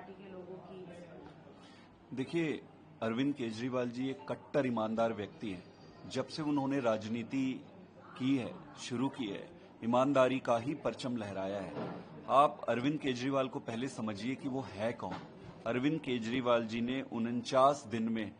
Party के लोगों की? देखिए, अरविंद केजरीवाल जी एक कट्टर ईमानदार व्यक्ति हैं। जब से उन्होंने राजनीति की है, शुरू की है, ईमानदारी का ही परचम लहराया है। आप अरविंद केजरीवाल को पहले समझिए कि वो है कौन। अरविंद केजरीवाल जी ने 49 दिन में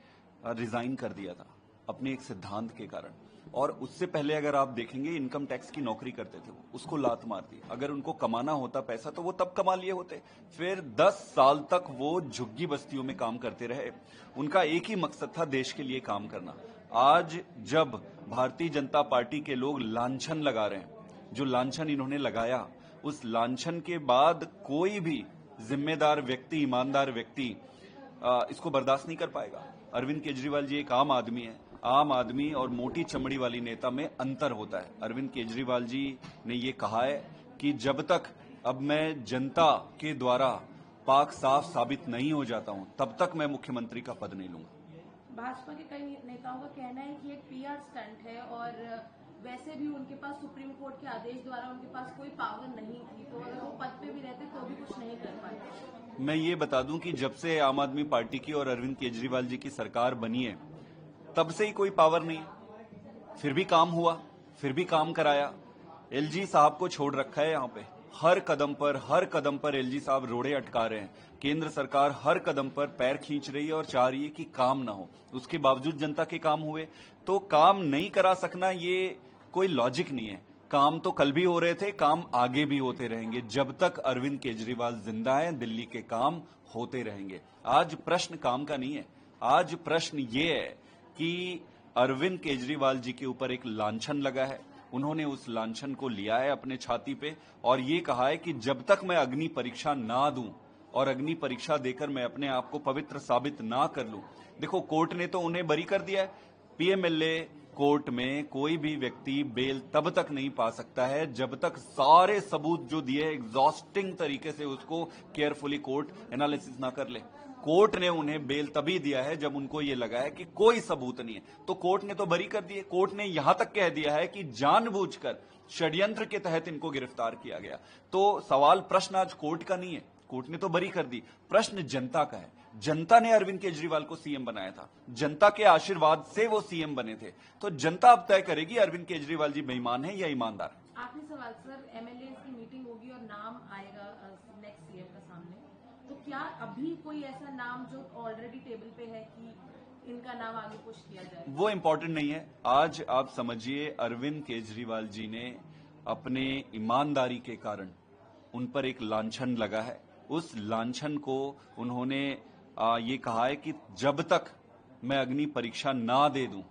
रिजाइन कर दिया था अपने एक सिद्धांत के कारण, और उससे पहले अगर आप देखेंगे इनकम टैक्स की नौकरी करते थे, वो उसको लात मार दी। अगर उनको कमाना होता पैसा तो वो तब कमा लिए होते। फिर 10 साल तक वो झुग्गी बस्तियों में काम करते रहे। उनका एक ही मकसद था, देश के लिए काम करना। आज जब भारतीय जनता पार्टी के लोग लांछन लगा रहे हैं, जो लांछन इन्होंने लगाया, उस लांछन के बाद कोई भी जिम्मेदार व्यक्ति, ईमानदार व्यक्ति इसको बर्दाश्त नहीं कर पाएगा। अरविंद केजरीवाल जी एक आम आदमी है। आम आदमी और मोटी चमड़ी वाली नेता में अंतर होता है। अरविंद केजरीवाल जी ने ये कहा है कि जब तक अब मैं जनता के द्वारा पाक साफ साबित नहीं हो जाता हूं, तब तक मैं मुख्यमंत्री का पद नहीं लूंगा। भाजपा के कई नेताओं का कहना है कि एक पीआर स्टंट है, और वैसे भी उनके पास सुप्रीम कोर्ट के आदेश द्वारा उनके पास कोई पावर नहीं थी, तो अगर वो पद पे भी रहते तो भी कुछ नहीं कर पाते। मैं ये बता दूं कि जब से आम आदमी पार्टी की और अरविंद केजरीवाल जी की सरकार बनी है, तब से ही कोई पावर नहीं है। फिर भी काम हुआ, फिर भी काम कराया। एलजी साहब को छोड़ रखा है। यहाँ पे हर कदम पर एलजी साहब रोड़े अटका रहे हैं। केंद्र सरकार हर कदम पर पैर खींच रही है और चाह रही है कि काम ना हो। उसके बावजूद जनता के काम हुए। तो काम नहीं करा सकना ये कोई लॉजिक नहीं है। काम तो कल भी हो रहे थे, काम आगे भी होते रहेंगे। जब तक अरविंद केजरीवाल जिंदा है, दिल्ली के काम होते रहेंगे। आज प्रश्न काम का नहीं है। आज प्रश्न ये है कि अरविंद केजरीवाल जी के ऊपर एक लांछन लगा है। उन्होंने उस लांछन को लिया है अपने छाती पे और ये कहा है कि जब तक मैं अग्नि परीक्षा ना दूं और अग्नि परीक्षा देकर मैं अपने आप को पवित्र साबित ना कर लूं। देखो, कोर्ट ने तो उन्हें बरी कर दिया है। पीएमएलए कोर्ट में कोई भी व्यक्ति बेल तब तक नहीं पा सकता है जब तक सारे सबूत जो दिए एग्जॉस्टिंग तरीके से उसको केयरफुली कोर्ट एनालिसिस ना कर ले। कोर्ट ने उन्हें बेल तभी दिया है जब उनको यह लगा है कि कोई सबूत नहीं है। तो कोर्ट ने तो बरी कर दिए। कोर्ट ने यहां तक कह दिया है कि जानबूझकर षड्यंत्र के तहत इनको गिरफ्तार किया गया। तो सवाल, प्रश्न आज कोर्ट का नहीं है। कोर्ट ने तो बरी कर दी। प्रश्न जनता का है। जनता ने अरविंद केजरीवाल को सीएम बनाया था। जनता के आशीर्वाद से वो सीएम बने थे। तो जनता अब तय करेगी अरविंद केजरीवाल जी बेईमान है या ईमानदार। आखिरी सवाल सर, एमएलए की मीटिंग होगी और नाम आएगा नेक्स्ट सीएम का सामने, तो क्या अभी कोई ऐसा नाम जो ऑलरेडी टेबल पे है कि इनका नाम आगे पुश किया जाए? वो इम्पोर्टेंट नहीं है। आज आप समझिए, अरविंद केजरीवाल जी ने अपने ईमानदारी के कारण उन पर एक लांछन लगा है। उस लांछन को उन्होंने ये कहा है कि जब तक मैं अग्नि परीक्षा ना दे दूं,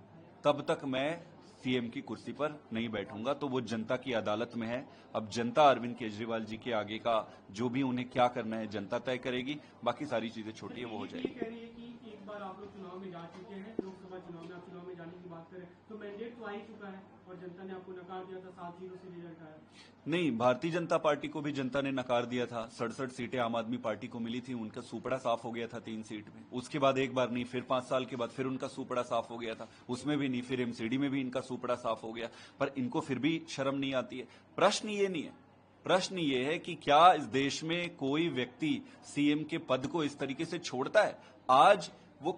तब तक मैं सीएम की कुर्सी पर नहीं बैठूंगा। तो वो जनता की अदालत में है। अब जनता अरविंद केजरीवाल जी के आगे का जो भी उन्हें क्या करना है जनता तय करेगी। बाकी सारी चीजें छोटी है, वो हो जाएगी। कह रही है कि एक बार आप लोग चुनाव में जा चुके हैं, लोकसभा चुनाव में आप चुनाव में जाने की बात करें तो मैंडेट तो आ ही चुका है और जनता ने आपको नकार दिया था, 7-0 से रिजल्ट आया। नहीं, भारतीय जनता पार्टी को भी जनता ने नकार दिया था। 67 सीटें आम आदमी पार्टी को मिली थी। उनका सुपड़ा साफ हो गया था 3 सीट में। उसके बाद एक बार नहीं, फिर 5 साल के बाद फिर उनका सुपड़ा साफ हो गया था, उसमें भी नहीं। फिर एमसीडी में भी इनका सुपड़ा साफ हो गया, पर इनको फिर भी शर्म नहीं आती है। प्रश्न ये नहीं है। प्रश्न ये है कि क्या इस देश में कोई व्यक्ति सीएम के पद को इस तरीके से छोड़ता है? आज वो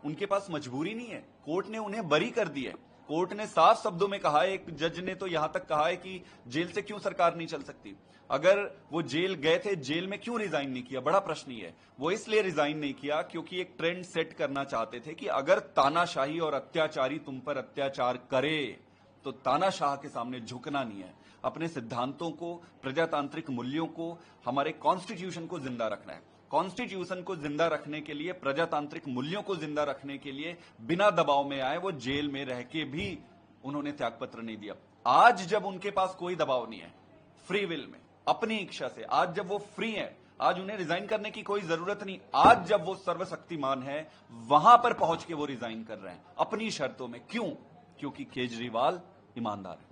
उनके पास मजबूरी नहीं है। कोर्ट ने उन्हें बरी कर दिया है। कोर्ट ने साफ शब्दों में कहा है, एक जज ने तो यहां तक कहा है कि जेल से क्यों सरकार नहीं चल सकती। अगर वो जेल गए थे, जेल में क्यों रिजाइन नहीं किया? बड़ा प्रश्न ये है। वो इसलिए रिजाइन नहीं किया क्योंकि एक ट्रेंड सेट करना चाहते थे कि अगर तानाशाही और अत्याचारी तुम पर अत्याचार करे तो तानाशाह के सामने झुकना नहीं है। अपने सिद्धांतों को, प्रजातांत्रिक मूल्यों को, हमारे कॉन्स्टिट्यूशन को जिंदा रखना है। कॉन्स्टिट्यूशन को जिंदा रखने के लिए, प्रजातांत्रिक मूल्यों को जिंदा रखने के लिए बिना दबाव में आए वो जेल में रह के भी उन्होंने त्यागपत्र नहीं दिया। आज जब उनके पास कोई दबाव नहीं है, फ्री विल में, अपनी इच्छा से, आज जब वो फ्री है, आज उन्हें रिजाइन करने की कोई जरूरत नहीं। आज जब वो सर्वशक्तिमान है, वहां पर पहुंच के वो रिजाइन कर रहे हैं अपनी शर्तों में। क्यों? क्योंकि केजरीवाल ईमानदार है।